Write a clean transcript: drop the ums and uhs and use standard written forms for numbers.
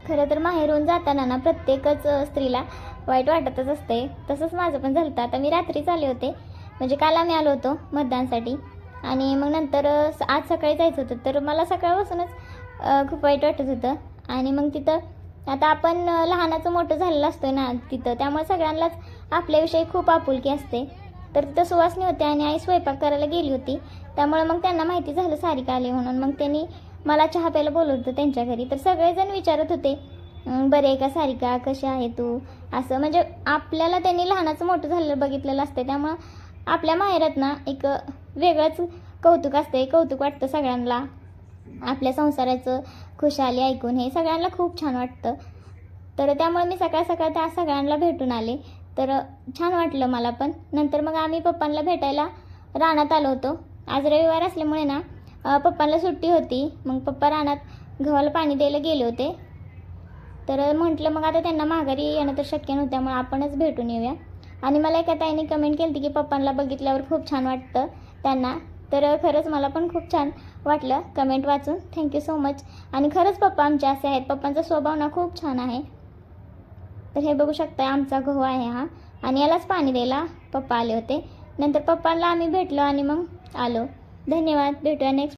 खरं तर माहेरून जाताना ना प्रत्येकच स्त्रीला वाईट वाटतच असते. तसंच माझं पण झालं. आता मी रात्रीच आले होते, म्हणजे काल आम्ही आलो होतो मतदानासाठी. आणि मग नंतर आज सकाळी जायचं होतं, तर मला सकाळपासूनच खूप वाईट वाटत होतं. आणि मग तिथं आता आपण लहानाचं मोठं झालेलं असतोय ना तिथं, त्यामुळे सगळ्यांनाच आपल्याविषयी खूप आपुलकी असते. तर तिथं सुवासनी होते आणि आई स्वयंपाक करायला गेली होती, त्यामुळे मग त्यांना माहिती झालं सारिका आली म्हणून. मग त्यांनी मला चहा प्यायला बोलवलं होतं त्यांच्या घरी. तर सगळेजण विचारत होते, बरे आहे का सारिका, कशी आहे तू, असं. म्हणजे आपल्याला त्यांनी लहानाचं मोठं झालेलं बघितलेलं असते, त्यामुळं आपल्या माहेरात ना एक वेगळंच कौतुक असते. कौतुक वाटतं सगळ्यांना आपल्या संसाराचं खुशाली ऐकून. हे सगळ्यांना खूप छान वाटतं. तर त्यामुळे मी सकाळ सकाळ त्या सगळ्यांना भेटून आले. तर छान वाटलं मला पण. नंतर मग आम्ही पप्पांना भेटायला रानात आलो होतो. आज रविवार असल्यामुळे ना पप्पांना सुट्टी होती. मग पप्पा रानात गव्हाला पाणी द्यायला गेले होते. तर म्हटलं मग आता त्यांना माघारी येणं तर शक्य नव्हतं, त्यामुळे आपणच भेटून येऊया. आणि मला एका ताईने कमेंट केली की पप्पांना बघितल्यावर खूप छान वाटतं त्यांना. तर खरंच मला पण खूप छान वाटलं कमेंट वाचून. Thank you so much. आणि खरंच पप्पा आमचे असे आहेत. पप्पांचा स्वभाव ना खूप छान आहे. तर हे बघू शकता आमचा गहू आहे हा. आणि यालाच पाणी द्यायला पप्पा आले होते. नंतर पप्पांना आम्ही भेटलो आणि मग आलो. धन्यवाद. भेटूया नेक्स्ट